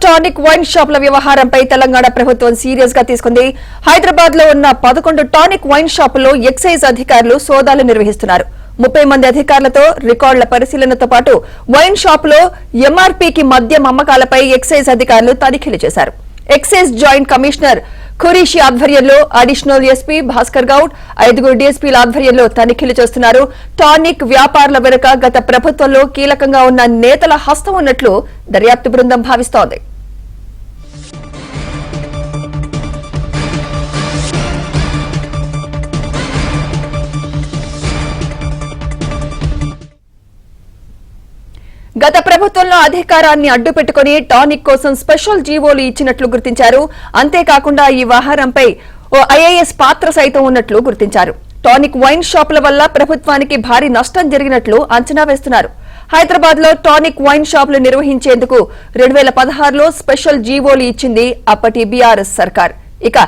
Tonic wine షాపుల వ్యవహారంపై తెలంగాణ ప్రభుత్వం సీరియస్ గా తీసుకుంది. హైదరాబాద్ లో ఉన్న 11 టానిక్ వైన్ షాపుల్లో ఎక్సైజ్ అధికారులు సోదాలు నిర్వహిస్తున్నారు. 30 మంది అధికారులతో రికార్డుల పరిశీలనతో పాటు వైన్ షాపులో ఎంఆర్పీకి మద్యం అమ్మకాలపై ఎక్సైజ్ అధికారులు తనిఖీలు చేశారు. ఎక్సైజ్ జాయింట్ కమిషనర్ ఖురీషి ఆధ్వర్యంలో అడిషనల్ ఎస్పీ భాస్కర్ గౌడ్ 5 డీఎస్పీల ఆధ్వర్యంలో తనిఖీలు చేస్తున్నారు. టానిక్ వ్యాపారుల వెనుక గత ప్రభుత్వంలో కీలకంగా ఉన్న నేతల హస్తం ఉన్నట్లు దర్యాప్తు బృందం భావిస్తోంది. గత ప్రభుత్వంలో అధికారాన్ని అడ్డుపెట్టుకుని టానిక్ కోసం స్పెషల్ జీవోలు ఇచ్చినట్లు గుర్తించారు. అంతేకాకుండా ఈ వ్యవహారంపై ఓ ఐఏఎస్ పాత్ర సైతం ఉన్నట్లు గుర్తించారు. టానిక్ వైన్ షాపుల వల్ల ప్రభుత్వానికి భారీ నష్టం జరిగినట్లు అంచనా వేస్తున్నారు. హైదరాబాద్ లో టానిక్ వైన్ షాపులు నిర్వహించేందుకు 2016లో స్పెషల్ జీవోలు ఇచ్చింది అప్పటి బీఆర్ఎస్ సర్కార్. ఇక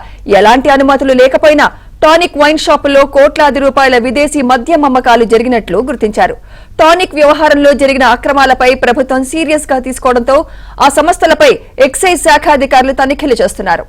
ఎలాంటి అనుమతులు లేకపోయినా టానిక్ వైన్ షాపుల్లో కోట్లాది రూపాయల విదేశీ మద్యం అమ్మకాలు జరిగినట్లు గుర్తించారు. టానిక్ వ్యవహారంలో జరిగిన అక్రమాలపై ప్రభుత్వం సీరియస్ గా తీసుకోవడంతో ఆ సంస్థలపై ఎక్సైజ్ శాఖ అధికారులు తనిఖీలు చేస్తున్నారు.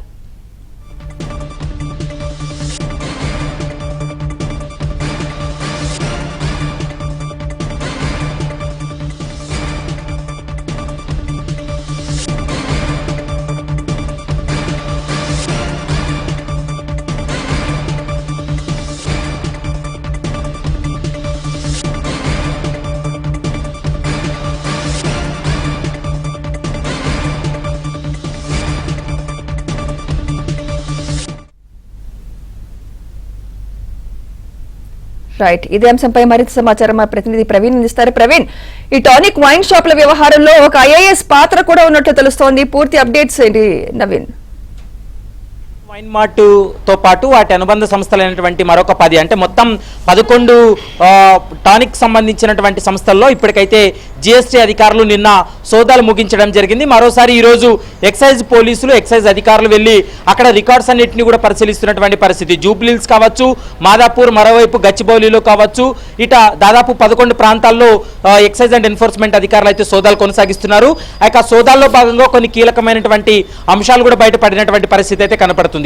రైట్, ఇదే అంశంపై మరింత సమాచారం మా ప్రతినిధి ప్రవీణ్ అందిస్తారు. ప్రవీణ్, ఈ టానిక్ వైన్ షాపుల వ్యవహారంలో ఒక ఐఏఎస్ పాత్ర కూడా ఉన్నట్లు తెలుస్తోంది. పూర్తి అప్డేట్స్ ఏంటి నవీన్? వైన్ మార్ట్ తో పాటు వాటి అనుబంధ సంస్థలైనటువంటి మరొక 10 అంటే మొత్తం 11 టానిక్ సంబంధించినటువంటి సంస్థల్లో ఇప్పటికైతే జిఎస్టీ అధికారులు నిన్న సోదాలు ముగించడం జరిగింది. మరోసారి ఈరోజు ఎక్సైజ్ పోలీసులు ఎక్సైజ్ అధికారులు వెళ్లి అక్కడ రికార్డ్స్ అన్నింటినీ కూడా పరిశీలిస్తున్నటువంటి పరిస్థితి. జూబ్లీహిల్స్ కావచ్చు, మాదాపూర్, మరోవైపు గచ్చిబౌలిలో కావచ్చు, ఇట దాదాపు 11 ప్రాంతాల్లో ఎక్సైజ్ అండ్ ఎన్ఫోర్స్మెంట్ అధికారులు అయితే సోదాలు కొనసాగిస్తున్నారు. ఆ యొక్క సోదాల్లో భాగంగా కొన్ని కీలకమైనటువంటి అంశాలు కూడా బయటపడినటువంటి పరిస్థితి అయితే కనపడుతుంది.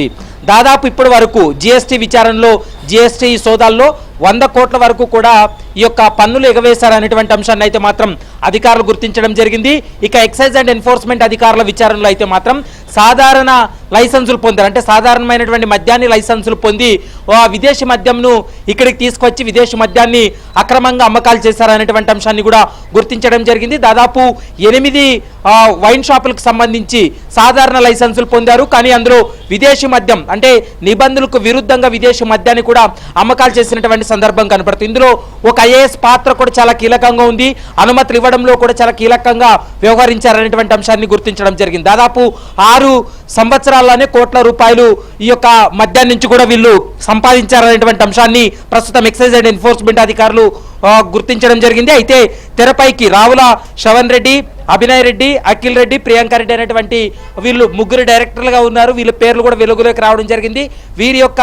దాదాపు ఇప్పటి వరకు జిఎస్టీ విచారణలో జిఎస్టీ సోదాల్లో 100 కోట్ల వరకు కూడా ఈ యొక్క పన్నులు ఎగవేశారనేటువంటి అంశాన్ని అయితే మాత్రం అధికారులు గుర్తించడం జరిగింది. ఇక ఎక్సైజ్ అండ్ ఎన్ఫోర్స్మెంట్ అధికారుల విచారణలో అయితే మాత్రం సాధారణ లైసెన్సులు పొందారు, అంటే సాధారణమైనటువంటి మద్యాన్ని లైసెన్సులు పొంది విదేశీ మద్యంను ఇక్కడికి తీసుకొచ్చి విదేశీ మద్యాన్ని అక్రమంగా అమ్మకాలు చేశారనేటువంటి అంశాన్ని కూడా గుర్తించడం జరిగింది. దాదాపు 8 వైన్ షాపులకు సంబంధించి సాధారణ లైసెన్సులు పొందారు, కానీ అందులో విదేశీ మద్యం అంటే నిబంధనలకు విరుద్ధంగా విదేశీ మద్యాన్ని కూడా అమ్మకాలు చేసినటువంటి సందర్భం కనపడుతుంది. ఇందులో ఒక ఐఏఎస్ పాత్ర కూడా చాలా కీలకంగా ఉంది. అనుమతులు ఇవ్వడంలో కూడా చాలా కీలకంగా వ్యవహరించారనేటువంటి అంశాన్ని గుర్తించడం జరిగింది. దాదాపు 6 సంవత్సరాల్లోనే కోట్ల రూపాయలు ఈ యొక్క మద్యాన్ని నుంచి కూడా వీళ్ళు సంపాదించారనేటువంటి అంశాన్ని ప్రస్తుతం ఎక్సైజ్ అండ్ ఎన్ఫోర్స్మెంట్ అధికారులు గుర్తించడం జరిగింది. అయితే తెరపైకి రావుల శ్రవణ్ రెడ్డి, అభినయ్ రెడ్డి, అఖిల్ రెడ్డి, ప్రియాంక రెడ్డి అనేటువంటి వీళ్ళు 3 డైరెక్టర్లుగా ఉన్నారు. వీళ్ళ పేర్లు కూడా వెలుగులోకి రావడం జరిగింది. వీరి యొక్క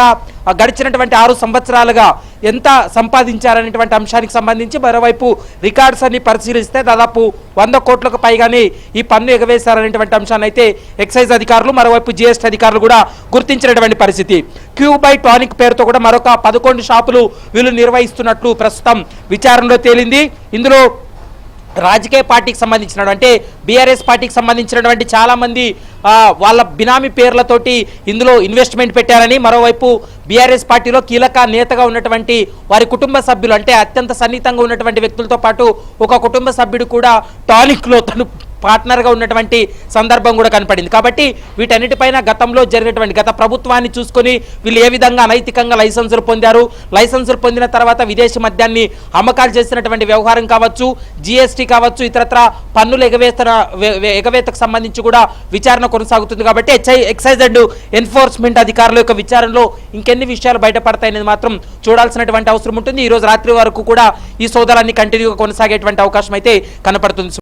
గడిచినటువంటి 6 సంవత్సరాలుగా ఎంత సంపాదించారనేటువంటి అంశానికి సంబంధించి మరోవైపు రికార్డ్స్ అన్ని పరిశీలిస్తే దాదాపు 100 కోట్లకు పైగానే ఈ పన్ను ఎగవేశారనేటువంటి అంశాన్ని అయితే ఎక్సైజ్ అధికారులు మరోవైపు జిఎస్టీ అధికారులు కూడా గుర్తించినటువంటి పరిస్థితి. క్యూ బై టానిక్ పేరుతో కూడా మరొక 11 షాపులు వీళ్ళు నిర్వహిస్తున్నట్లు ప్రస్తుతం విచారణలో తేలింది. ఇందులో రాజకీయ పార్టీకి సంబంధించిన అంటే బీఆర్ఎస్ పార్టీకి సంబంధించినటువంటి చాలా మంది వాళ్ళ బినామీ పేర్లతోటి ఇందులో ఇన్వెస్ట్మెంట్ పెట్టారని, మరోవైపు బీఆర్ఎస్ పార్టీలో కీలక నేతగా ఉన్నటువంటి వారి కుటుంబ సభ్యులు అంటే అత్యంత సన్నిహితంగా ఉన్నటువంటి వ్యక్తులతో పాటు ఒక కుటుంబ సభ్యుడు కూడా టానిక్లో తను పార్ట్నర్గా ఉన్నటువంటి సందర్భం కూడా కనపడింది. కాబట్టి వీటన్నిటిపైన గతంలో జరిగినటువంటి గత ప్రభుత్వాన్ని చూసుకొని వీళ్ళు ఏ విధంగా అనైతికంగా లైసెన్సులు పొందారు, లైసెన్సులు పొందిన తర్వాత విదేశీ మద్యాన్ని అమ్మకాలు చేసినటువంటి వ్యవహారం కావచ్చు, జిఎస్టీ కావచ్చు, ఇతరత్ర పన్నుల ఎగవేతకు సంబంధించి కూడా విచారణ కొనసాగుతుంది. కాబట్టి ఎక్సైజ్ అండ్ ఎన్ఫోర్స్మెంట్ అధికారుల యొక్క విచారణలో ఇంకెన్ని విషయాలు బయటపడతాయనేది మాత్రం చూడాల్సినటువంటి అవసరం ఉంటుంది. ఈ రోజు రాత్రి వరకు కూడా ఈ సోదాలన్నీ కంటిన్యూగా కొనసాగేటువంటి అవకాశం అయితే కనపడుతుంది.